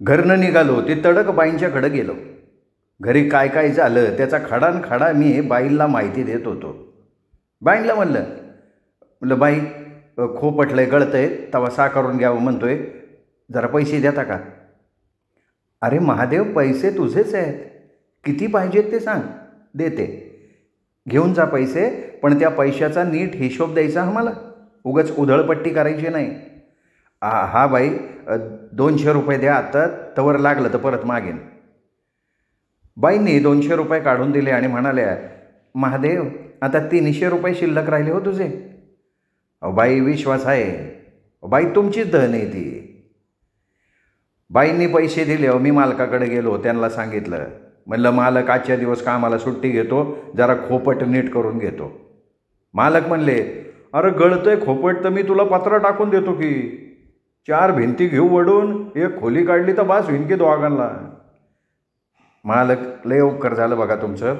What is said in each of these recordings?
घरनं निघालो ते तडक बाईंच्याकडं गेलो. घरी काय काय झालं त्याचा खडानखडा मी बाईंना माहिती देत होतो. बाईंना म्हणलं बाई, खोपटलंय, गळतंय, तवा साकारून घ्यावं म्हणतोय, जरा पैसे देता का? अरे महादेव, पैसे तुझेच आहेत, किती पाहिजेत ते सांग, देते. घेऊन जा पैसे, पण त्या पैशाचा नीट हिशोब द्यायचा आम्हाला, उगाच उधळपट्टी करायची नाही. हा बाई, 200 रुपये द्या आता, तवर लागलं तर परत मागेन. बाईंनी 200 रुपये काढून दिले आणि म्हणाल्या, महादेव आता 300 रुपये शिल्लक राहिले हो तुझे. बाई, विश्वास आहे बाई, तुमचीच धन आहे ती. बाईंनी पैसे दिले. मी मालकाकडे गेलो, त्यांना सांगितलं, म्हणलं मालक आजच्या दिवस कामाला सुट्टी घेतो, जरा खोपट नीट करून घेतो. मालक म्हणले, अरे गळतंय खोपट तर मी तुला पत्र टाकून देतो की, 4 भिंती घेऊ वडून, एक खोली काढली तर बास होईन की दोघांना. मालक, लय उपकार झालं बघा तुमचं,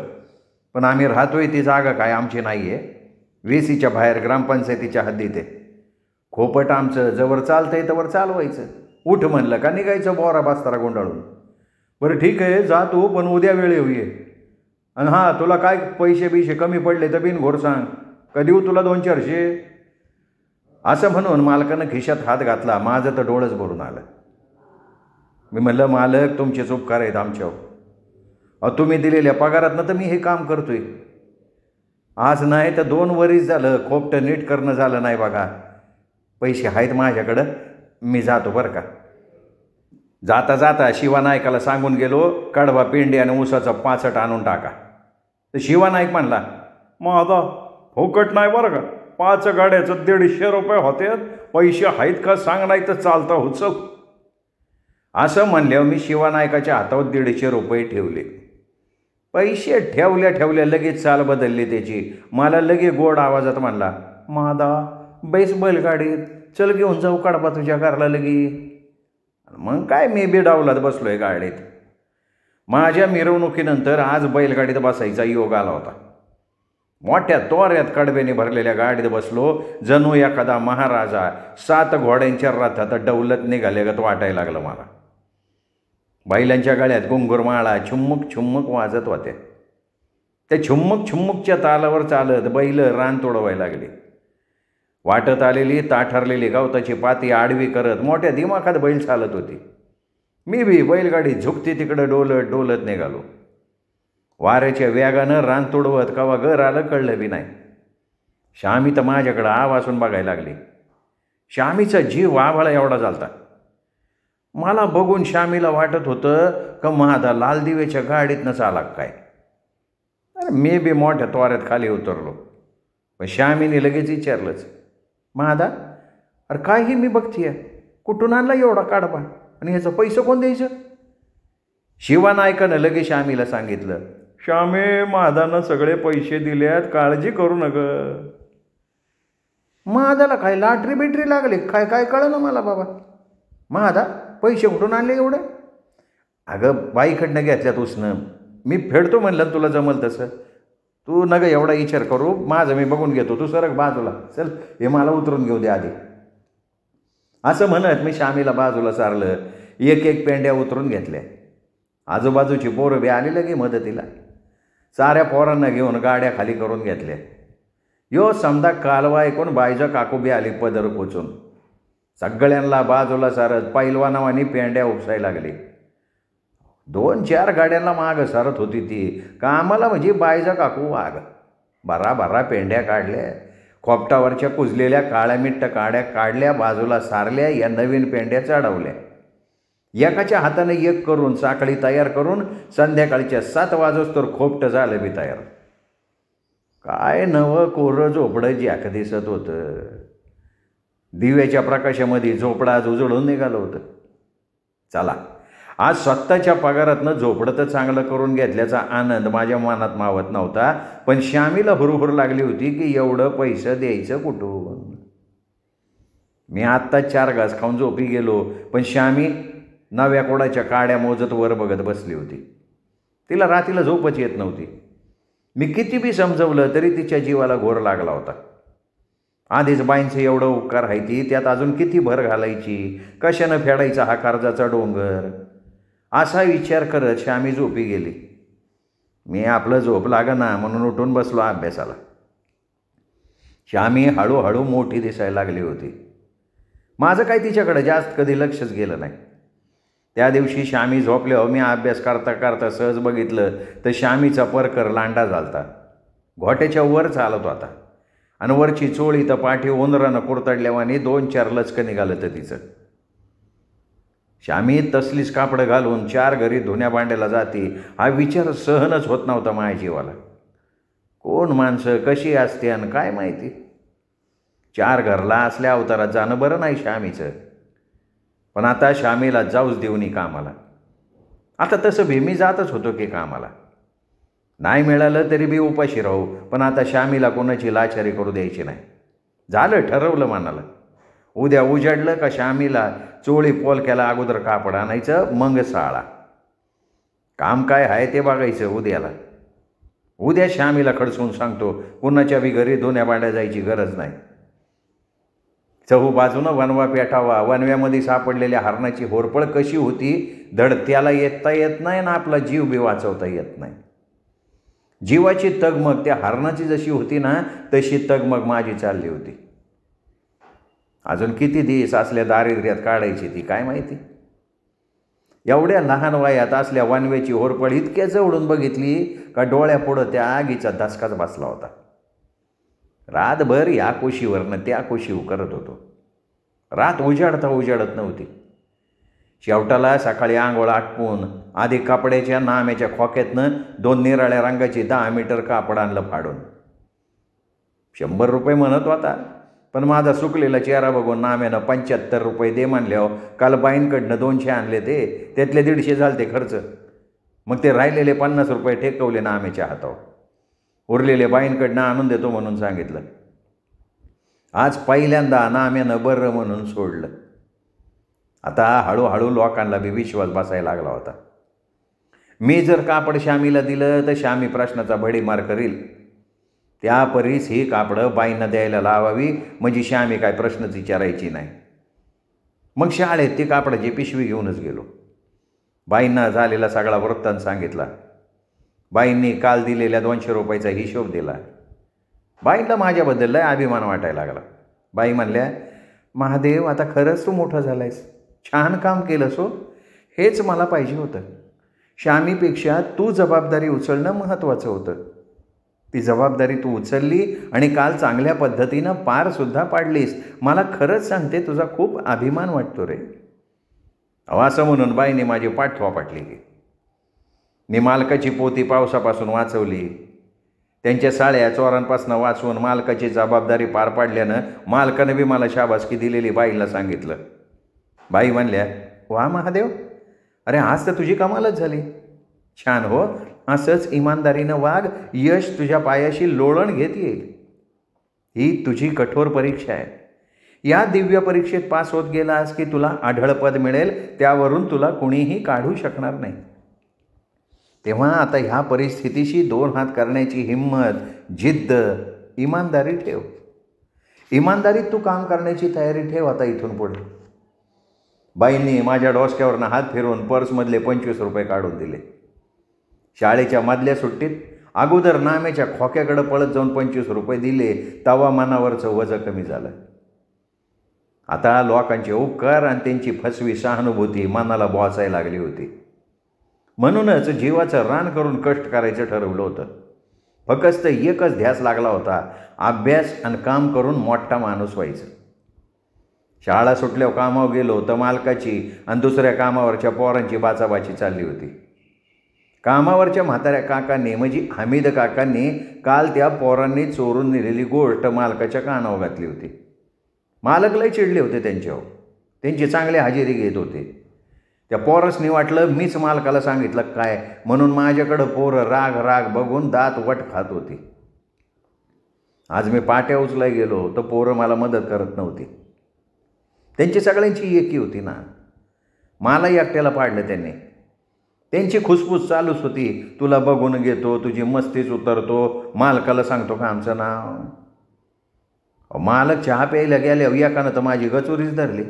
पण आम्ही राहतोय ती जागा काय आमची नाही आहे, वेसीच्या बाहेर ग्रामपंचायतीच्या हद्दीत आहे. खोपट आमचं, जवळ चालतंय तवर चालवायचं, उठ म्हणलं का निघायचं बोरा बास्तारा गोंडाळून. बरं ठीक आहे, जा तू, पण उद्या वेळ येऊये. आणि हां, तुला काय पैसे कमी पडले तर बिनघोर सांग, कधी देऊ तुला 200-400. असं म्हणून मालकानं खिशात हात घातला. माझं तर डोळंच भरून आलं. मी म्हणलं, मालक तुमचेच उपकार आहेत आमच्यावर, तुम्ही दिलेल्या पगारातनं तर मी हे काम करतोय. आज नाही तर 2 वर्ष झालं खोपटं नीट करणं झालं नाही बघा. पैसे आहेत माझ्याकडं, मी जातो बरं का. जाता जाता शिवानायकाला सांगून गेलो, कडवा पेंडी आणि ऊसाचा 65 आणून टाका. तर शिवानायक म्हणला, माझा फुकट नाही बरं का, 5 गाड्याचं 150 रुपये होते, पैसे आहेत का सांग, नाही तर चालता होचव. असं म्हणल्यावर मी शिवानायकाच्या हातावर 150 रुपये ठेवले. पैसे ठेवल्या लगेच चाल बदलली त्याची. मला लगे गोड आवाजात म्हणला, मादा बैस बैलगाडीत, चल घेऊन जाऊ कडबा तुझ्या घरला लगी. मग काय, मी बिडावलात बसलोय गाडीत. माझ्या मिरवणुकीनंतर आज बैलगाडीत बसायचा योग आला होता. मोठ्या तोऱ्यात कडब्याने भरलेल्या गाडीत बसलो, जणू एखादा महाराजा 7 घोड्यांच्या रथात डौलत निघाल्यागत वाटायला लागलं मला. बैलांच्या गळ्यात घुंगुरमाळा छुम्मुक छुम्मुक वाजत होत्या. त्या छुम्मुक छुम्मुकच्या तालावर चालत बैल रान तोडवायला लागली. वाटत आलेली ताठरलेली गवताची पाती आडवी करत मोठ्या दिमाखात बैल चालत होती. मी बी बैलगाडी झुकती तिकडं डोलत डोलत निघालो. वाऱ्याच्या वेगानं रान तोडवत कवा घर आलं कळलं बी नाही. श्यामी तर माझ्याकडं आवासून बघायला लागली. श्यामीचा जीव आभाळा एवढा झालता. मला बघून श्यामीला वाटत होतं का माझा लाल दिवेच्या गाडीतनं चाला काय. अरे मी बी मोठ्या तोऱ्यात खाली उतरलो. पण श्यामीने लगेच विचारलंच, महादा, अरे काय ही मी बघतीय, कुठून आणला एवढा काढबा आणि ह्याचं पैसे कोण द्यायचं? शिवानायकानं लगेच श्यामीला सांगितलं, श्यामे, महादानं सगळे पैसे दिल्यात, काळजी करू नका. महादाला काय लॉटरी बिटरी लागली काय, काय कळलं मला बाबा. महादा, पैसे कुठून आणले एवढे? अगं बाईकडनं घेतल्यात उसनं, मी फेडतो म्हणलं तुला जमल तसं. तू नग एवढा विचार करू, माझं मी बघून घेतो, तू सरक बाजूला चल, हे मला उतरून घेऊ दे आधी. असं म्हणत मी श्यामीला बाजूला सारलं. एक पेंड्या उतरून घेतल्या. आजूबाजूची पोरं बी आली लगे मदतीला. साऱ्या पोरांना घेऊन गाड्या खाली करून घेतल्या. यो समजा कालवा ऐकून बायजा काकू बी आली पदर पोचून. सगळ्यांना बाजूला सारत पैलवानावानी पेंड्या उपसायला लागली. 2-4 गाड्यांना माग सरत होती ती. कामाला म्हणजे बायजा काकू वाघ. भरा पेंड्या काढल्या. खोपटावरच्या कुजलेल्या काळ्या मिट्ट काड्या काढल्या, बाजूला सारल्या, या नवीन पेंड्या चढवल्या. एकाच्या हाताने एक करून साखळी तयार करून संध्याकाळच्या 7 वाजोस्तर खोपटं झालं बी तयार. काय नवं कोरं झोपडं जॅक दिसत होतं. दिव्याच्या प्रकाशामध्ये झोपडं आज उजळून निघालं होतं. चला, आज स्वतःच्या पगारातनं झोपडं तर चांगलं करून घेतल्याचा आनंद माझ्या मनात मावत नव्हता. पण श्यामीला हुरहुर लागली होती की एवढं पैसे द्यायचं कुठून. मी आत्ता 4 घास खाऊन झोपी गेलो, पण श्यामी नव्या कोडाच्या काड्या मोजत वर बघत बसली होती. तिला रात्रीला झोपच येत नव्हती. मी किती बी समजवलं तरी तिच्या जीवाला घोर लागला होता. आधीच बाईंचं एवढं उपकार आहे ती, त्यात अजून किती भर घालायची, कशानं फेडायचा हा कर्जाचा डोंगर, असा विचार करत श्यामी झोपी गेली. मी आपलं झोप लागना म्हणून उठून बसलो अभ्यासाला. श्यामी हळूहळू मोठी दिसायला लागली होती. माझं काय तिच्याकडे जास्त कधी लक्षच गेलं नाही. त्या दिवशी श्यामी झोपल्यावर मी अभ्यास करता करता सहज बघितलं तर श्यामीचा परकर लांडा झालता. घोट्याच्या वर चालत होता आणि वरची चोळी तर पाठी उंदरानं कुरतडल्यावानी 2-4 लचकं निघालं तर तिचं. श्यामी तसलीच कापडं घालून 4 घरी धुण्या भांड्याला जाती हा विचार सहनच होत नव्हता माझ्या जीवाला. कोण माणसं कशी असते आणि काय माहिती. 4 घरला असल्या अवतारात जाणं बरं नाही श्यामीचं. पण आता श्यामीला जाऊच देऊनी कामाला. आता तसं भी मी जातच होतो की कामाला. नाही मिळालं तरी बी उपाशी राहू, पण आता श्यामीला कोणाची लाचारी करू द्यायची नाही. झालं, ठरवलं मनाला. उद्या उजाडलं का श्यामीला चोळी पोलक्याला अगोदर कापड आणायचं, मग साळा. काम काय आहे ते बघायचं उद्याला. उद्या श्यामीला खडसून सांगतो कुणाच्या बी घरी धुण्या भांड्या जायची गरज नाही. चहू बाजूनं वनवा पेटावा. वनव्यामध्ये सापडलेल्या हरणाची होरपळ कशी होती, धड त्याला येता येत नाही ना आपला जीव बी वाचवता येत नाही. जीवाची तगमग त्या हरणाची जशी होती ना तशी तगमग माझी चालली होती. अजून किती दिवस असल्या दारिद्र्यात काढायची ती काय माहिती. एवढ्या लहान वयात असल्या वनव्याची होरपळ इतक्या जवळून बघितली का डोळ्यापुढं त्या आगीचा धसकाच बसला होता. रातभर या कोशीवरनं त्या कोशीवर करत होतो. रात उजाडता उजाडत नव्हती. शेवटाला सकाळी आंघोळ आटपून आधी कापड्याच्या नाम्याच्या खोक्यातनं 2 निराळ्या रंगाची 10 मीटर कापड आणलं फाडून. 100 रुपये म्हणत होता, पण माझा सुकलेला चेहरा बघून नाम्यानं 75 रुपये दे म्हणल्यावर काल बाईंकडनं 200 आणले ते, त्यातले 150 झाले ते खर्च. मग ते राहिलेले 50 रुपये ठेकवले नाम्याच्या हातावर. उरलेले बाईंकडनं आणून देतो म्हणून सांगितलं. आज पहिल्यांदा नाम्यानं बरं म्हणून सोडलं. आता हळूहळू लोकांना बी विश्वास बसायला लागला होता. मी जर कापड श्यामीला दिलं तर श्यामी प्रश्नाचा भडीमार करील. त्या परीस ही कापडं बाईंना द्यायला लावावी म्हणजे श्यामी काय प्रश्नच विचारायची नाही. मग शाळेत ती कापडाची पिशवी घेऊनच गेलो. बाईंना झालेला सगळा वृत्तांत सांगितला. बाईंनी काल दिलेल्या 200 रुपयाचा हिशोब दिला. बाईंना माझ्याबद्दल लय अभिमान वाटायला लागला. बाई म्हणल्या, महादेव आता खरंच तू मोठा झालायस, छान काम केलंस हो. हेच मला पाहिजे होतं. श्यामीपेक्षा तू जबाबदारी उचलणं महत्त्वाचं होतं. ती जबाबदारी तू उचलली आणि काल चांगल्या पद्धतीनं पारसुद्धा पाडलीस. मला खरंच सांगते तुझा खूप अभिमान वाटतो रे. असं म्हणून बाईने माझी पाठ थोपाटली की मी मालकाची पोती पावसापासून वाचवली. त्यांच्या साळ्या चोरांपासून वाचवून मालकाची जबाबदारी पार पाडल्यानं मालकानं बी मला शाबासकी दिलेली बाईला सांगितलं. बाई म्हणल्या, वा महादेव, अरे आज तर तुझी कमालच झाली. छान हो, असंच इमानदारीनं वाग, यश तुझ्या पायाशी लोळण घेत येईल. ही तुझी कठोर परीक्षा आहे. या दिव्य परीक्षेत पास होत गेलास की तुला आढळ पद मिळेल, त्यावरून तुला कुणीही काढू शकणार नाही. तेव्हा आता ह्या परिस्थितीशी 2 हात करण्याची हिंमत, जिद्द, इमानदारी ठेव. इमानदारीत तू काम करण्याची तयारी ठेव आता इथून पुढे. बाईंनी माझ्या डोसक्यावरनं हात फिरवून पर्समधले 25 रुपये काढून दिले. शाळेच्या मधल्या सुट्टीत अगोदर नाम्याच्या खोक्याकडे पळत जाऊन 25 रुपये दिले, तवा मनावरचं वजं कमी झालं. आता लोकांचे उपकार आणि त्यांची फसवी सहानुभूती मनाला बोचायला लागली होती. म्हणूनच जीवाचं रान करून कष्ट करायचं ठरवलं होतं. फक्त एकच ध्यास लागला होता, अभ्यास आणि काम करून मोठा माणूस व्हायचं. शाळा सुटल्यावर कामावर गेलो तर मालकाची आणि दुसऱ्या कामावरच्या पोरांची बाचाबाची चालली होती. कामावरच्या म्हाताऱ्या काकांनी म्हणजे हमीद काकांनी काल त्या पोरांनी चोरून नेलेली गोष्ट मालकाच्या कानावर घातली होती. मालक लय चिडले होते त्यांच्यावर. त्यांची चांगली हजेरी घेत होते. त्या पोरसनी वाटलं मीच मालकाला सांगितलं काय, म्हणून माझ्याकडं पोरं राग राग बघून दात वट खात होती. आज मी पाट्या उचलाय गेलो तर पोरं मला मदत करत नव्हती. त्यांची सगळ्यांची एकी होती ना. मला एकट्याला पाडलं त्यांनी. त्यांची खुसफुस चालूच होती, तुला बघून घेतो, तुझी मस्तीच उतरतो, मालकाला सांगतो का आमचं नाव. मालक चहा प्यायला गेल्या एकानं तर माझी गचोरीच धरली.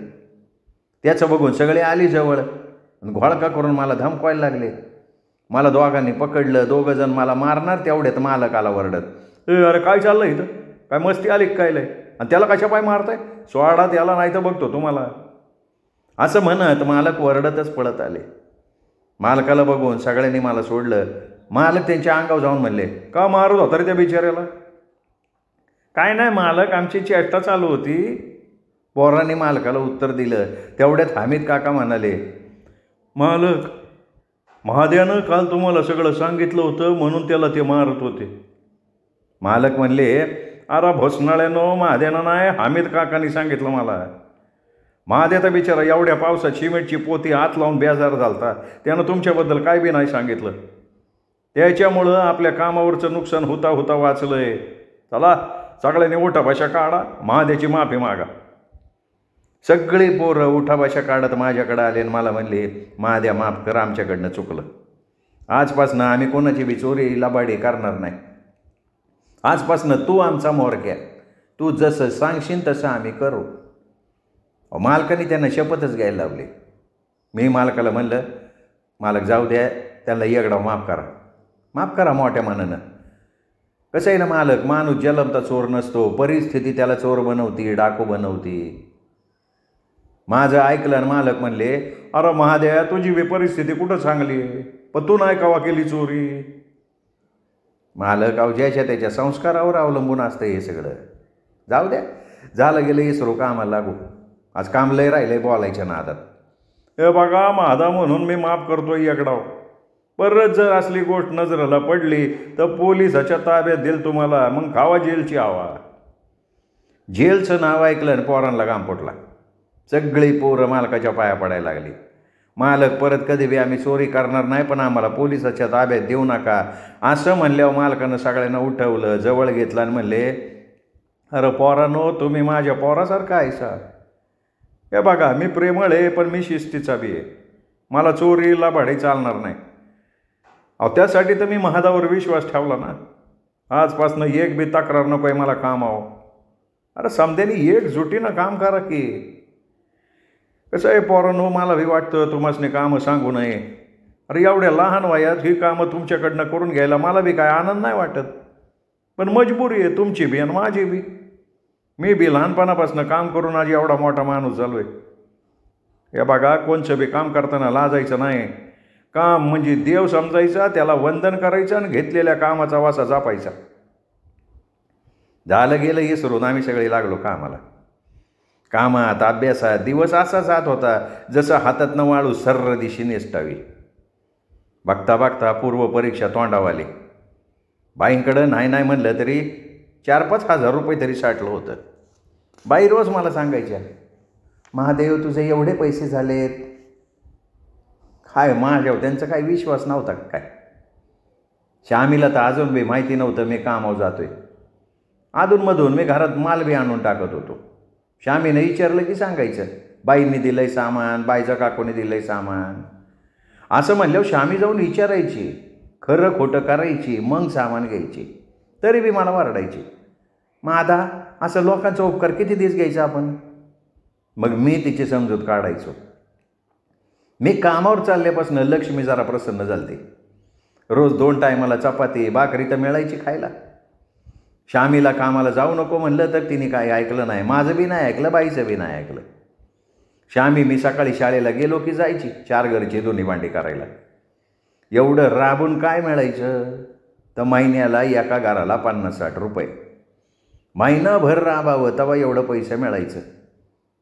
त्याचं बघून सगळे आली जवळ, घोळका करून मला धमकवायला लागले. मला दोघांनी पकडलं. दोघं जण मला मारणार तेवढ्यात मालक आला वरडत, अरे काय चाललं इथं, काय मस्ती आली काय लय, आणि त्याला कशा पाय मारताय, सोडा त्याला, नाही तर बघतो तुम्हाला. असं म्हणत मालक वरडतच पळत आले. मालकाला बघून सगळ्यांनी मला सोडलं. मालक त्यांच्या अंगावर जाऊन म्हणले, का मारत होता रे त्या बिचाऱ्याला. काय नाही मालक, आमची चेष्टा चालू होती. पोरांनी मालकाला उत्तर दिलं. तेवढ्यात हामिद काका म्हणाले, मालक, महाद्यानं काल तुम्हाला सगळं सांगितलं होतं म्हणून त्याला ते मारत होते. मालक म्हणले, अरे भोसनाळ्यानं महाद्यानं नाही, हामिद काकांनी सांगितलं मला. महाद्याचा बिचारा एवढ्या पावसात सिमेंटची पोती हात लावून बेजार झालता, त्यानं तुमच्याबद्दल काय बी नाही सांगितलं. त्याच्यामुळं आपल्या कामावरचं नुकसान होता होता वाचलंय. चला सगळ्यांनी उठाभाषा काढा, महाद्याची माफी मागा. सगळी पोरं उठाभाषा काढत माझ्याकडं आले आणि मला म्हणले, महाद्या माफ कर, आमच्याकडनं चुकलं. आजपासनं आम्ही कोणाची बी चोरी लबाडी करणार नाही. आजपासनं तू आमचा मोरक्या, तू जसं सांगशील तसं आम्ही करू. मालकाने त्यांना शपथच घ्यायला लावली. मी मालकाला म्हणलं, मालक जाऊ द्या, त्यांना एकदा माफ करा, माफ करा मोठ्या मनानं. कसं आहे ना मालक, माणूस जलमता चोर नसतो, परिस्थिती त्याला चोर बनवती, डाकू बनवती. माझं ऐकलं आणि मालक म्हणले, अरे महादेवा, तुझी बी परिस्थिती कुठं चांगली आहे, पण तू नाही कवा केली चोरी. मालक, अहो ज्याच्या त्याच्या संस्कारावर अवलंबून असतं हे सगळं. जाऊ द्या, झालं गेलं इसरो कामाला लागू. आज काम लय राहिलंय बोलायच्या नादात. हे बघा महादा म्हणून मी माफ करतोय एकडाव. परत जर असली गोष्ट नजरेला पडली तर पोलिसाच्या ताब्यात देईल तुम्हाला, मग खावा जेलची हवा. जेलचं नाव ऐकलं आणि पोरांना घाम फुटला. सगळी पोरं मालकाच्या पाया पडायला लागली. मालक, परत कधी बी आम्ही चोरी करणार नाही, पण आम्हाला पोलिसाच्या ताब्यात देऊ नका. असं म्हणल्यावर मालकानं सगळ्यांना उठवलं, जवळ घेतलं आणि म्हणले, अरे पोरांनो, तुम्ही माझ्या पोरासारखा आहे सा. हे बघा, मी प्रेमळ आहे, पण मी शिस्तीचा बी आहे. मला चोरी लबाडी चालणार नाही. अहो त्यासाठी तर मी महादावर विश्वास ठेवला ना. आजपासून एक बी तक्रार नको आहे मला कामावं. अरे समद्यानी एकजुटीनं काम करा की. कसं आहे पोरांनो, मला बी वाटतं तुम्हाला कामं सांगू नये. अरे एवढ्या लहान वयात ही कामं तुमच्याकडनं करून घ्यायला मला बी काय आनंद नाही वाटत, पण मजबुरी आहे तुमची बी आणि माझी बी. मी बी लहानपणापासून काम करून आज एवढा मोठा माणूस झालो आहे. हे बघा, कोणचं बी काम करताना लाजायचं नाही. काम म्हणजे देव समजायचा, त्याला वंदन करायचं आणि घेतलेल्या कामाचा वासा जपायचा. झालं गेलं हे सोडून आम्ही सगळे लागलो कामाला. कामात अभ्यासात दिवस असा जात होता जसं हातातनं वाळू सर्र दिशी नेसटावी. बघता बघता पूर्व परीक्षा तोंडावर आली. बाईंकडं नाही नाही म्हणलं तरी 4-5 हजार रुपये तरी साठलं होतं. बाई रोज मला सांगायच्या, महादेव तुझे एवढे पैसे झालेत. काय माझ्यावर त्यांचा काही विश्वास नव्हता काय. श्यामीला तर अजून बी माहिती नव्हतं मी कामावर जातोय. अधूनमधून मी घरात माल बी आणून टाकत होतो. श्यामीनं विचारलं की सांगायचं, बाईंनी दिलंय सामान, बाईच्या काकूने दिलंय सामान. असं म्हणल्यावर श्यामी जाऊन विचारायची, खरं खोटं करायची, मग सामान घ्यायची. तरी बी मला वरडायची, मादा असं लोकांचा उपकार किती दिवस घ्यायचा आपण. मग मी तिची समजूत काढायचो. मी कामावर चालल्यापासून लक्ष्मी जरा प्रसन्न झालती. रोज 2 टायमाला चपाती भाकरी तर मिळायची खायला. श्यामीला कामाला जाऊ नको म्हणलं तर तिने काही ऐकलं नाही. माझं बी नाही ऐकलं, बाईचं बी नाही ऐकलं. श्यामी मी सकाळी शाळेला गेलो की जायची 4 घरची दोन्ही भांडी करायला. एवढं राबून काय मिळायचं तर महिन्याला एका घराला 50-60 रुपये. महिनाभर राबावं तेव्हा एवढं पैसे मिळायचं.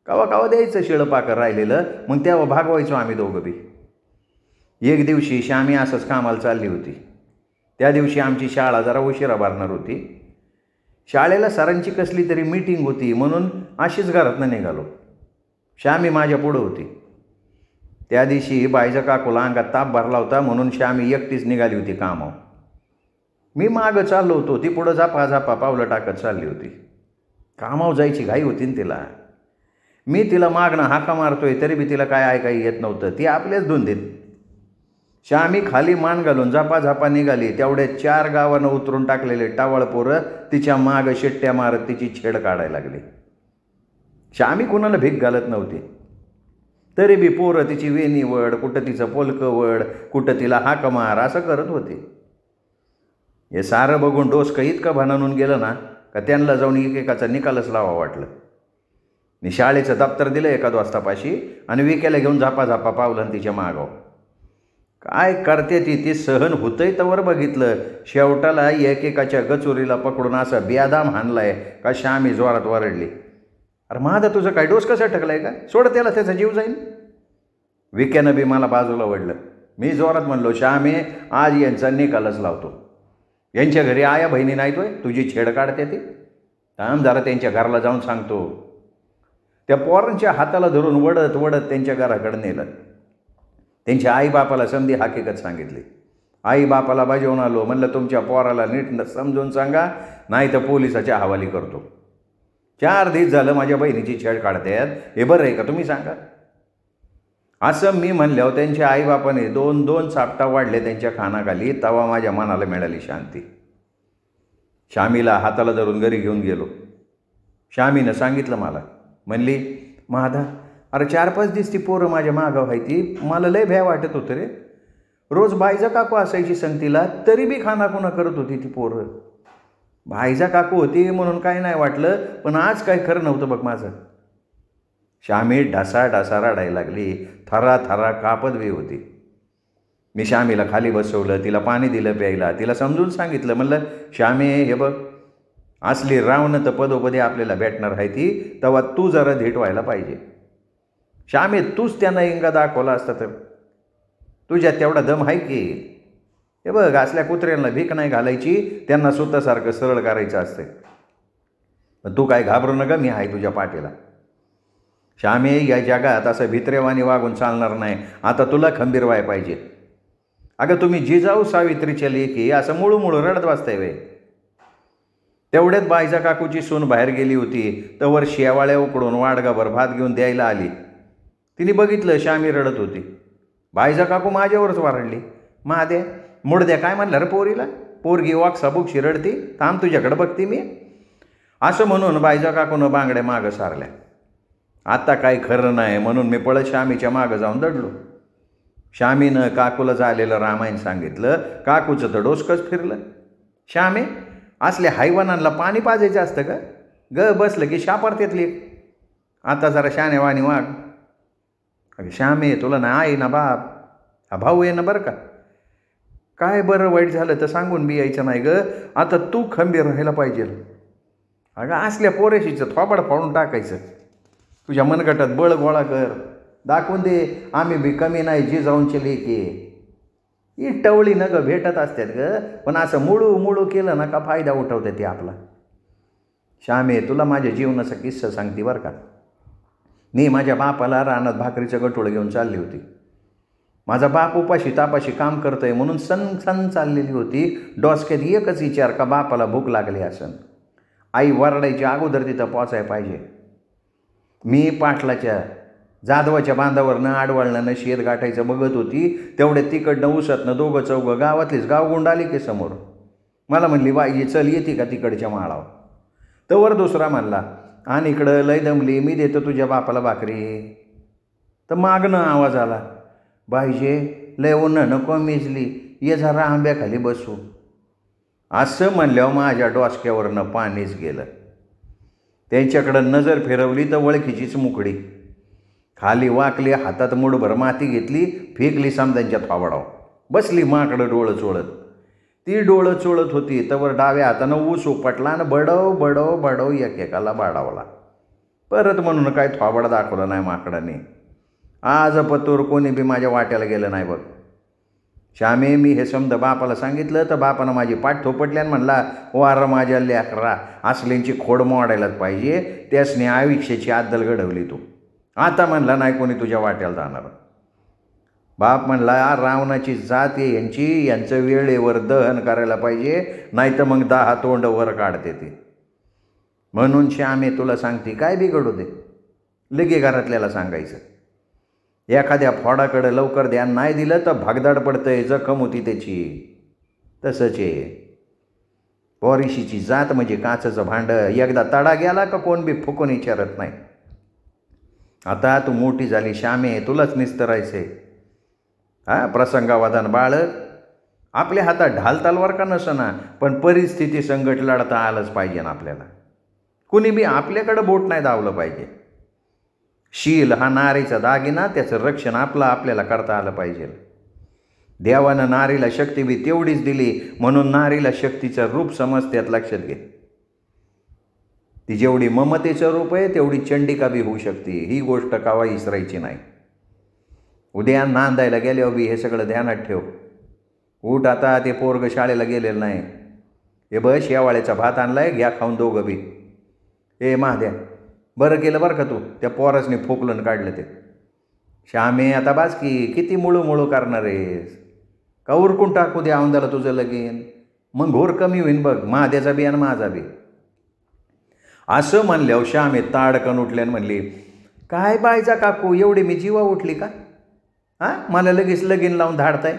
कवा कवा द्यायचं शिळपाकर राहिलेलं, मग तेव्हा भागवायचो आम्ही दोघं बी. एक दिवशी श्यामी असंच कामाला चालली होती. त्या दिवशी आमची शाळा जरा उशिरा भरणार होती. शाळेला सरांची कसली तरी मीटिंग होती म्हणून अशीच घरातनं निघालो. श्यामी माझ्या पुढं होती. त्या दिवशी बाईच्या काकूला अंगात ताप भरला होता म्हणून श्यामी एकटीच निघाली होती कामावर. मी मागं चाललो होतो, ती पुढं झापा झापा पावलं टाकत चालली होती. कामावर जायची घाई होती ना तिला. मी तिला मागणं हाका मारतोय तरी बी तिला काय ऐकायला येत नव्हतं. ती आपल्याच धुंदीत. श्यामी खाली मान घालून झापा निघाली. तेवढे 4 गावानं उतरून टाकलेले टावळ पोरं तिच्या माग शिट्ट्या मारत तिची छेड काढायला लागली. श्यामी कुणाला भीक घालत नव्हती, तरी बी पोरं तिची वेणी वड, कुठं तिचं पोलकं वड, कुठं तिला हाक मार असं करत होते. हे सारं बघून डोसकं इतकं भानानून गेलं ना का त्यांना जाऊन एकेकाचा निकालच लावा वाटलं. मी शाळेचं दप्तर दिलं एका दोस्तापाशी आणि विकेला घेऊन झापा पावलं तिच्या मागाव. काय करते ती सहन होतंय तवर बघितलं. शेवटाला एकेकाच्या गचुरीला पकडून असं बेदाम हाणलाय का श्यामी जोरात वरडली, अरे माझा तुझं काय डोस कसं टकलाय का, सोड त्याला, त्याचा जीव जाईल. विक्यानं बी मला बाजूला वडलं. मी जोरात म्हणलो, श्यामी आज यांचा निकालच लावतो. यांच्या घरी आया बहिणी नाहीतोय, तुझी छेड काढते ती, थांब जरा त्यांच्या घराला जाऊन सांगतो. त्या पोरांच्या हाताला धरून वडत त्यांच्या घराकडे नेलं. त्यांच्या आईबापाला समधी हकीकत सांगितली. आईबापाला बजावून आलो, म्हणलं तुमच्या पोराला नीट समजून सांगा, नाही तर पोलिसाच्या हवाली करतो. 4 दिवस झालं माझ्या बहिणीची छेड काढतात, हे बरं आहे का तुम्ही सांगा. असं मी म्हणल्यावर त्यांच्या आईबापाने 2 चापटा वाढले त्यांच्या कानाखाली. तवा माझ्या मनाला मिळाली शांती. श्यामीला हाताला धरून घरी घेऊन गेलो. श्यामीनं सांगितलं मला, म्हणली, माधा अरे 4-5 दिवस ती पोरं माझ्या मागं व्हायची, मला लय भ्या वाटत होतं रे. रोज बाईजा काकू असायची संगतीला, तरी बी खानाखुणा करत होती ती पोरं. भाईजा काकू होती म्हणून काय नाही वाटलं, पण आज काय खरं नव्हतं बघ माझं. श्यामी ढासा रडायला लागली, थरा कापत बी होती. मी श्यामीला खाली बसवलं, तिला पाणी दिलं प्यायला, तिला समजून सांगितलं, म्हणलं श्यामी हे बघ, असली रावणं तर पदोपदी आपल्याला भेटणार आहे ती, तेव्हा तू जरा धीट व्हायला पाहिजे. श्यामी तूच त्यांना इंगा दाखवला असता तर, तुझ्यात तेवढा दम आहे की. हे बघ, असल्या कुत्र्यांना भीक नाही घालायची, त्यांना स्वतःसारखं सरळ करायचं असतं. तू काय घाबरू नका, मी आहे तुझ्या पाठीला. श्यामी या जगात असं भित्रेवानी वागून चालणार नाही, आता तुला खंबीर व्हाय पाहिजे. अगं तुम्ही जिजाऊ सावित्रीच्या लेकी असं मुळू रडत वाचताय वे. तेवढ्यात बाईजा काकूची सून बाहेर गेली होती, तवर शेवाळ्या उकडून वाडगाभर भात घेऊन द्यायला आली. तिने बघितलं श्यामी रडत होती. बाईजा काकू माझ्यावरच वारडली, महादे मुडद्या काय म्हणलं रे पोरीला, पोरगी वाक साबूक रडती, थांब तुझ्याकडे बघते मी. असं म्हणून बाईजा काकूनं बांगड्या मागं सारल्या. आता काही खरं नाही म्हणून मी पळत श्यामीच्या मागं जाऊन दडलो. श्यामीनं काकूला झालेलं रामायण सांगितलं. काकूचं तर डोसकंच फिरलं. श्यामी असल्या हैवानांना पाणी पाजायचं असतं का, बसलं की शापारतेतली. आता जरा शानेवाणी वाग. अगं श्यामी तुला ना आई ना बाप, हा भाऊ आहे ना बरं का. काय बरं वाईट झालं तर सांगून बी यायचं नाही ग. आता तू खंबीर राहायला पाहिजे. अगं असल्या पोरेशीचं थोबाड फाडून टाकायचं. तुझ्या मनगटात बळ गोळा कर, दाखवून दे आम्ही बी कमी नाही, जिजाऊंचे लेकी. ही टवळी न ग भेटत असतात ग, पण असं मुळू केलं ना का फायदा उठवते ते आपला. श्यामे तुला माझ्या जीवनाचा किस्सा सांगते बरं का. मी माझ्या बापाला रानात भाकरीचं गठोळ घेऊन चालली होती. माझा बाप उपाशी तापाशी काम करतोय म्हणून सन चाललेली होती. डोसक्यात एकच विचार का बापाला भूक लागली असन. आई वरडायच्या अगोदर तिथं पोचायला पाहिजे. मी पाटलाच्या जाधवाच्या बांधावरनं आडवळणानं शेत गाठायचं बघत होती. तेवढे तिकडनं उसतनं 2-4 गावातलीच गावगुंड आली की समोर. मला म्हणली बाई चल येते का तिकडच्या माळावर. तवर दुसरा म्हणला आणि इकडं लय दमली, मी देतो तुझ्या बापाला भाकरी. तर मागणं आवाज आला, बाईजे लय उन्हा नको मिजली, ये जरा आंब्याखाली बसू. असं म्हणल्यावर माझ्या डोसक्यावरनं पाणीच गेलं. त्यांच्याकडं नजर फिरवली तर वळखीचीच मुकडी. खाली वाकली, हातात मुठभर माती घेतली, फेकली समद्यांच्या थोबाडावर. बसली माकडं डोळं चोळत. ती डोळं चोळत होती तवर डाव्या हातानं ऊस उपटला आणि बडव एकेकाला बाडावला. परत म्हणून काय थोबाड दाखवलं नाही माकडाने. आज पतूर कोणी बी माझ्या वाट्याला गेलं नाही बघ. श्यामे मी हे समजा बापाला सांगितलं तर बापानं माझी पाठ थोपटल्यानं म्हणला, वार माझ्या लेकरा असल्यांची खोड मोडायलाच पाहिजे, त्यासने आयुष्याची आदल घडवली तू. आता म्हणला नाही कोणी तुझ्या वाट्याला जाणार. बाप म्हणला रावणाची जात आहे यांची, यांचं वेळेवर दहन करायला पाहिजे, नाही तर मग 10 तोंड वर काढते ती. म्हणून श्यामे तुला सांगते काय बिघडू दे, लगे घरातल्याला सांगायचं. एखाद्या फोडाकडे लवकर ध्यान नाही दिलं तर भागदाड पडतंय, जखम होती त्याची. तसंच आहे. पॉरिशीची जात म्हणजे काचेचं भांडं, एकदा तडा गेला का कोण बी फुकून विचारत नाही. आता तू मोठी झाली श्यामे, तुलाच निस्तरायचे. प्रसंगावधान बाळ. आपल्या हातात ढाल तलवार का नसना, पण परिस्थिती संकट लढता आलंच पाहिजे ना आपल्याला. कुणी बी आपल्याकडं बोट नाही दावलं पाहिजे. शील हा नारीचा दागिना, त्याचं रक्षण आपल्याला करता आलं पाहिजे. देवानं नारीला शक्ती बी तेवढीच दिली, म्हणून नारीला शक्तीचं रूप समजत्यात, लक्षात घे. ती जेवढी ममतेचं रूप आहे तेवढी चंडिका बी होऊ शकते. ही गोष्ट कवा विसरायची नाही. उद्या नांदायला गेल्यावर बी हे सगळं ध्यानात ठेव. उठ, आता ते पोरग शाळेला गेलेलं नाही. हे बस शेवाळ्याचा भात आणलाय, घ्या खाऊन दोघं बी. ए महाद्या, बरं केलं बरं का तू त्या पोरासने फोकलन काढलं ते. श्यामे आता बास की, किती मुळू करणार आहेस का? उरकून टाकू दे औंदाला तुझं लगीन, मग घोर कमी होईन बघ, महाद्याचा बी आणि माझा बी. असं म्हणल्यावर श्यामे ताडकन उठल्यानं म्हणली, काय बायचा काकू, एवढी मी जीवा उठली का? मला लगेच लगीन लावून धाडताय.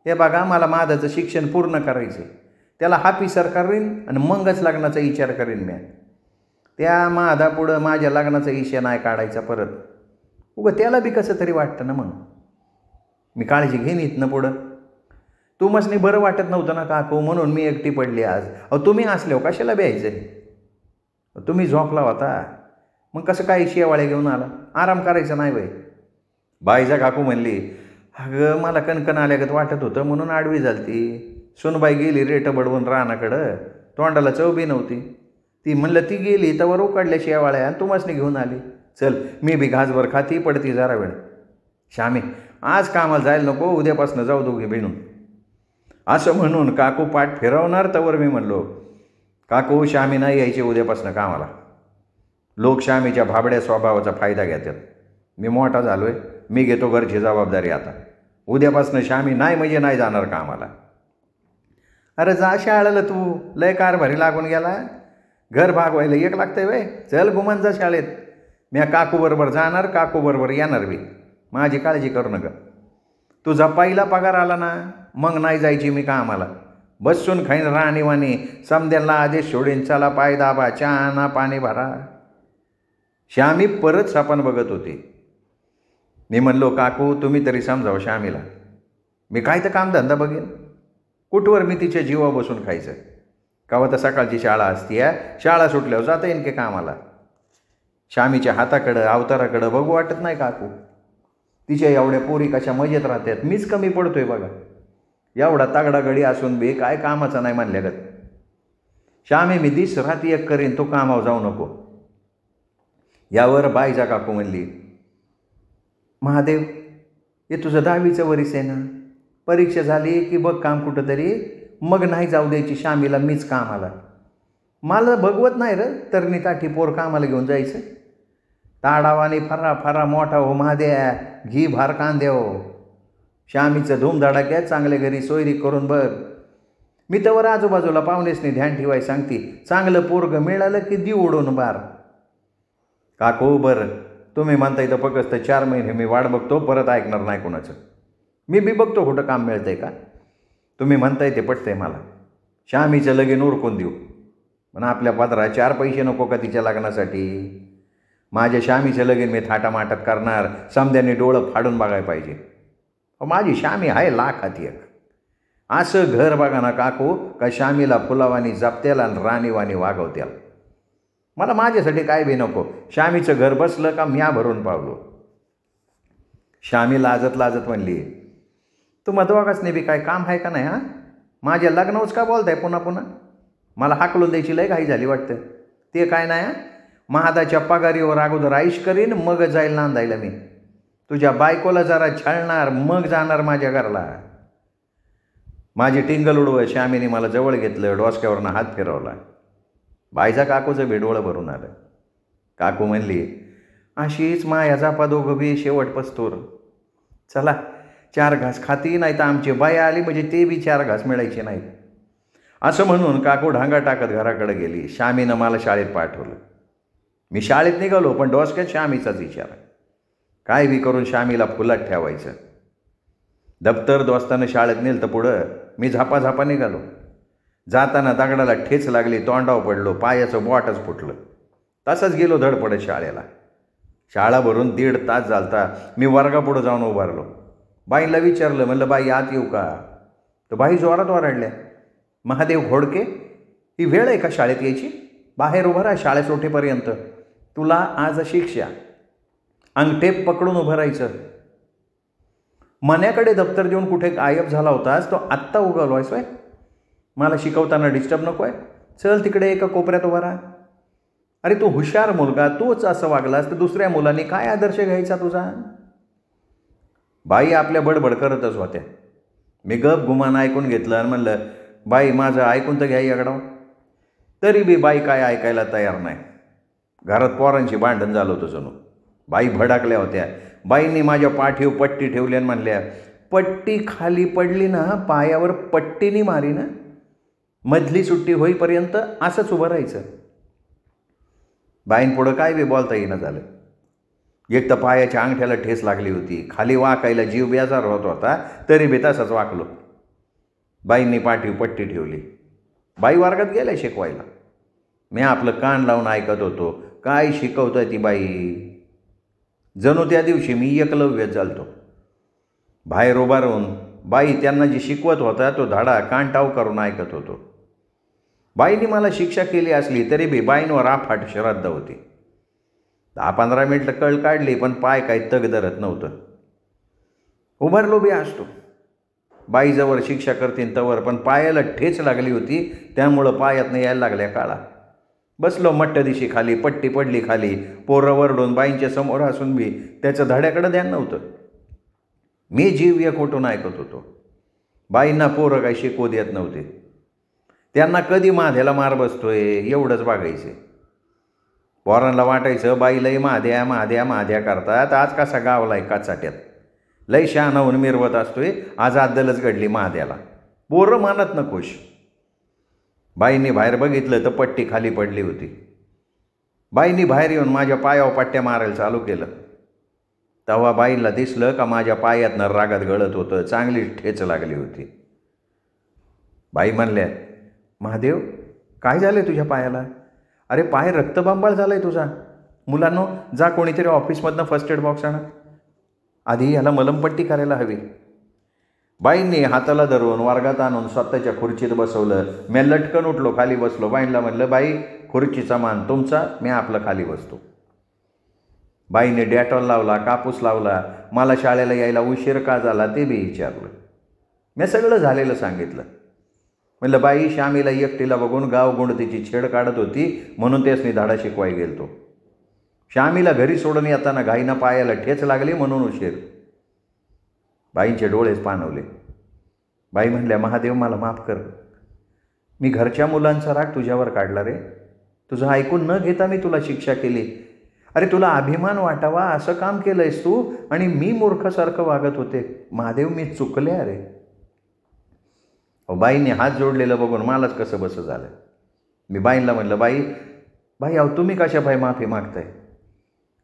हे बघा, मला माझं शिक्षण पूर्ण करायचं, त्याला हाफिसर करीन आणि मगच लग्नाचा विचार करीन मी. त्या पुढं माझ्या लग्नाचा विषय नाही काढायचा परत. त्याला बी कसं तरी वाटतं ना. मग मी काळजी घेईन इथनं पुढं. तुम्हासनी बरं वाटत नव्हतं ना काकू, म्हणून मी एकटी पडली आज. तुम्ही असल्यावर कशाला ब्यायचं? तुम्ही झोपला होता, मग कसं काय शेवाळे घेऊन आला? आराम करायचा नाही बाई. बाईजा काकू म्हणली, अगं मला कणकण आल्यागत वाटत होतं म्हणून आडवी झालती. सुनबाई गेली रेट बडवून रानाकडं, तोंडाला चव बी नव्हती. ती म्हणलं ती गेली तर उकडल्या शेवाळ्या आणि तुम्हासनी घेऊन आली. चल मी बी घासभर खाती, पडती जरा वेळ. श्यामे आज कामाला जायला नको, उद्यापासून जाऊ दोघे भिणून. असं म्हणून काकू पाठ फिरवणार तवर मी म्हणलो, काकू श्यामी नाही यायचे उद्यापासून कामाला. लोक श्यामीच्या भाबड्या स्वभावाचा फायदा घेतात. मी मोठा झालोय, मी घेतो घरची जबाबदारी. आता उद्यापासून श्यामी नाही म्हणजे नाही जाणार कामाला. अरे जा शाळेला, तू लय कारभारी लागून गेला. घर भागवायला एक लागतंय वय. चल गुमान जा शाळेत. मी काकूबरोबर जाणार, काकूबरोबर येणार बी. माझी काळजी करू नका. तुझा पहिला पगार आला ना, मग नाही जायची मी कामाला. बसून खाईन राणीवाणी, समद्यांना आदेश सोडीन, चला पाय दाबा, चहा ना पाणी भरा. श्यामी परत सापण बघत होती. मी म्हणलो, काकू तुम्ही तरी समजावं श्यामीला. मी काय तर कामधंदा बघेन, कुठवर मी तिच्या जीवा बसून खायचं. कावा तर सकाळची शाळा असती, शाळा सुटल्यावर जाता येईन की कामाला. श्यामीच्या हाताकडं अवताराकडं बघू वाटत नाही काकू. तिच्या एवढ्या पोरी कशा मजेत राहतात, मीच कमी पडतोय बघा. एवढा तगडा गडी असून बी काय कामाचा नाही म्हणल्यागत. श्यामी मी दिस राती एक करीन, तू कामावर जाऊ नको. यावर बाईजा काकू म्हणली, महादेव हे तुझं 10वीचं वरीस आहे ना, परीक्षा झाली की बघ काम कुठं तरी, मग नाही जाऊ द्यायची श्यामीला मीच कामाला. मला बघवत नाही र तरणी ताठी पोर कामाला घेऊन जायचं. ताडावानी फरा फरा मोठा हो महाद्या, घी भार कांद्या हो. श्यामीचं धूमधडाक्यात चांगल्या घरी सोयरी करून बघ. मी तवर आजूबाजूला पाहुणेसनी ध्यान ठेवाय सांगते. चांगलं पोरग मिळालं की देऊ उडून बार. काकू बरं, तुम्ही म्हणताय तर फक्त 4 महिने मी वाट बघतो, परत ऐकणार नाही कोणाचं. मी बी बघतो कुठं काम मिळतंय का. तुम्ही म्हणताय ते पटतंय मला. श्यामीचं लगीन उरकून देऊ, पण आपल्या पदरात 4 पैसे नको का तिच्या लग्नासाठी. माझ्या श्यामीचं लगीन मी थाटामाटात करणार, समद्यांनी डोळं फाडून बघायला पाहिजे. माझी श्यामी आहे लाखात एक. असं घर बघा ना काकू, का श्यामीला फुलावानी जपत्याला आणि राणीवानी वागवत्याला. मला माझ्यासाठी काय बी नको. श्यामीचं घर बसलं का म्या भरून पावलो. श्यामी लाजत लाजत म्हणली, तुम्हा दोघांसनी बी काय काम आहे का नाही? माझ्या लग्नावच का बोलताय पुन्हा पुन्हा? मला हाकलून द्यायची लय घाई झाली वाटतं. ते काय नाही, महादाच्या पगारीवर अगोदर आईश करीन, मग जाईल नांदायला मी. तुझ्या बायकोला जरा छळणार, मग जाणार माझ्या घरला. माझी टिंगल उडवं श्यामीने मला जवळ घेतलं, डोसक्यावरनं हात फिरवला. बाईचा काकूचं बेडोळं भरून आलं. काकू म्हणली, अशीच माया जापा दोघं बी शेवट पस्तोर. चला 4 घास खाती, नाही तर आमची बाई आली म्हणजे ते बी 4 घास मिळायचे नाहीत. असं म्हणून काकू ढांगा टाकत घराकडे गेली. श्यामीनं मला शाळेत पाठवलं. मी शाळेत निघालो, पण डोसक्यात श्यामीचाच विचार. काय बी करून श्यामीला फुलात ठेवायचं. दप्तर दोस्तानं शाळेत नेलं तर पुढं मी झापा निघालो. जाताना दगडाला ठेच लागली, तोंडावर पडलो, पायाचं बोटच फुटलं. तसंच गेलो धडपडत शाळेला. शाळा भरून 1.5 तास झालता. मी वर्गापुढं जाऊन उभारलो. बाईला विचारलं, म्हणलं बाई आत येऊ का? तर बाई जोरात ओरडल्या, महादेव घोडके, ही वेळ आहे का शाळेत यायची? बाहेर उभं राहा शाळेत सुटेपर्यंत. तुला आज शिक्षा. अंगठेप पकडून उभं राहायचं. मन्याकडे दप्तर देऊन कुठे गायब झाला होतास, तो आत्ता उगवलो आहेस वय? मला शिकवताना डिस्टर्ब नको आहे? चल तिकडे एका कोपऱ्यात उभा राहा. अरे तू हुशार मुलगा, तूच असं वागलास तर दुसऱ्या मुलांनी काय आदर्श घ्यायचा तुझा? बाई आपल्या बडबड करतच होत्या. मी गप गुमान ऐकून घेतलं आणि म्हणलं, बाई माझं ऐकून तर घ्या याकडं. तरी बी बाई काय ऐकायला तयार नाही. घरात पोरांची भांडण झालं होतं जणू. बाई भडकल्या होत्या. बाईंनी माझ्या पाठीवर पट्टी ठेवली आणि म्हणल्या, पट्टी खाली पडली ना, पायावर पट्टीनी मारी ना, मधली सुट्टी होईपर्यंत असंच उभं राहायचं. बाईंपुढं काय बी बोलता येईना झालं. एक तर पायाच्या अंगठ्याला ठेस लागली होती, खाली वाकायला जीव बेजार होत होता, तरी बी तसंच वाकलो. बाईंनी पाठीवर पट्टी ठेवली. बाई वर्गात गेल्या शिकवायला. मी आपलं कान लावून ऐकत होतो. काय शिकवतोय ती बाई? जणू त्या दिवशी मी एकलव्यच झालतो. बाहेर उभा राहून बाई त्यांना जी शिकवत होता तो धडा कानटाव करून ऐकत होतो. बाईंनी मला शिक्षा केली असली तरी बी बाईंवर अफाट श्रद्धा होती. 10-15 मिनिटं कळ काढली, पण पाय काही तग धरत नव्हतं. उभारलो बी असतो. बाईजवळ शिक्षा करतीन तवर, पण पायाला ठेच लागली होती, त्यामुळं पायातनं यायला लागल्या काळा. बसलो मट्ट दिशी खाली, पट्टी पडली खाली. पोरं वरडून बाईंच्या समोर असून बी त्याचं धड्याकडं ध्यान नव्हतं. मी जीव एक उठून ऐकत होतो. बाईंना पोरं काही शिकवू देत नव्हते. त्यांना कधी माध्याला मार बसतोय एवढंच बघायचे. पोरांना वाटायचं बाई लई माध्या करतात, आज कसा गावलाय काचाट्यात, लई शहाणा होऊन मिरवत असतोय, आज अद्दलच घडली माध्याला. पोरं मानत न खुश. बाईंनी बाहेर बघितलं तर पट्टी खाली पडली होती. बाईंनी बाहेर येऊन माझ्या पायावर पट्ट्या मारायला चालू केलं. तेव्हा बाईंना दिसलं का माझ्या पायातनं रागात गळत होतं, चांगली ठेच लागली होती. बाई म्हणल्या, महादेव काय झालं तुझ्या पायाला? अरे पाय रक्तबंबाळ झालाय तुझा. मुलांनो जा कोणीतरी ऑफिसमधनं फर्स्ट एड बॉक्स आणा. आधी याला मलमपट्टी करायला हवी. बाईंनी हाताला धरून वर्गात आणून स्वतःच्या खुर्चीत बसवलं. मी लटकन उठलो, खाली बसलो. बाईंना म्हणलं, बाई खुर्चीचा मान तुमचा, मी आपलं खाली बसतो. बाईने डेटॉल लावला, कापूस लावला. मला शाळेला यायला उशीर का झाला ते बी विचारलं. मी सगळं झालेलं सांगितलं. म्हणलं, बाई श्यामीला एकटीला बघून गावगुंड तिची छेड काढत होती, म्हणून त्यासनी धाडा शिकवाय गेलतो. श्यामीला घरी सोडून येताना घाईनं पायाला ठेच लागली म्हणून उशीर. बाईंचे डोळेच पाणवले. बाई म्हणल्या, महादेव मला माफ कर. मी घरच्या मुलांचा राग तुझ्यावर काढला रे. तुझं ऐकून न घेता मी तुला शिक्षा केली. अरे तुला अभिमान वाटावा असं काम केलंयस तू, आणि मी मूर्खासारखं वागत होते. महादेव मी चुकले अरे. बाईंनी हात जोडलेलं बघून मलाच कसं बसं झालं. मी बाईंना म्हणलं, बाई अहो तुम्ही कशा बाई माफी मागताय?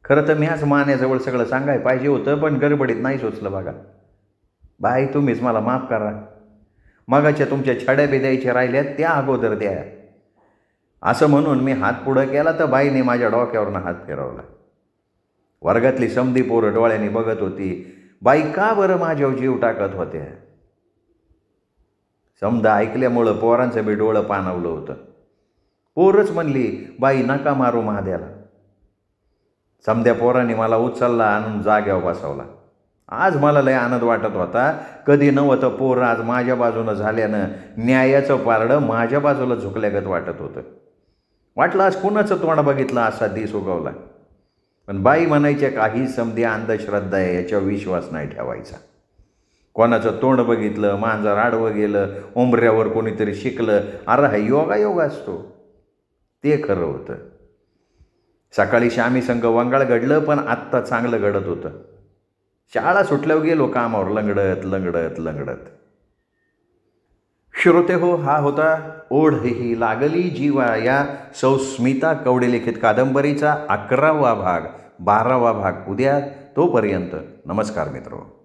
खरं तर मी आज मान्याजवळ सगळं सांगायला पाहिजे होतं, पण गडबडीत नाही सुचलं बघा. बाई तुम्हीच मला माफ करा. मगाच्या तुमच्या छड्या बी द्यायच्या राहिल्यात त्या अगोदर द्या. असं म्हणून मी हात पुढं केला तर बाईने माझ्या डोक्यावरनं हात फिरवला. वर्गातली समधी पोरं डोळ्यांनी बघत होती. बाई का बरं माझ्यावर जीव टाकत होत्या? समजा ऐकल्यामुळं पोरांचं बी डोळं पाणावलं होतं. पोरच म्हणली, बाई नका मारू महाद्याला. समध्या पोरांनी मला उचलला आणून जाग्यावर बसवला. आज मला लय आनंद वाटत होता. कधी नव्हतं पोरं आज माझ्या बाजूनं झाल्यानं न्यायाचं पारडं माझ्या बाजूला झुकल्यागत वाटत होतं. वाटलं आज कुणाचं तोंड बघितलं असा दिस उगवला. पण बाई म्हणायच्या, काही समधी अंधश्रद्धा आहे, याच्यावर विश्वास नाही ठेवायचा. कोणाचं तोंड बघितलं, मांजर आडवं गेलं, उंबऱ्यावर कोणीतरी शिकलं, अरे हा योगायोग असतो. ते खरं होतं. सकाळी श्यामी संघ वंगाळ घडलं, पण आत्ता चांगलं घडत होतं. शाळा सुटल्यावर गेलो कामावर लंगडत. श्रोते हो, हा होता ओढ ही लागली जीवा या सौ स्मिता कवडे लिखित कादंबरीचा 11वा भाग. 12वा भाग उद्या तोपर्यंत नमस्कार मित्र.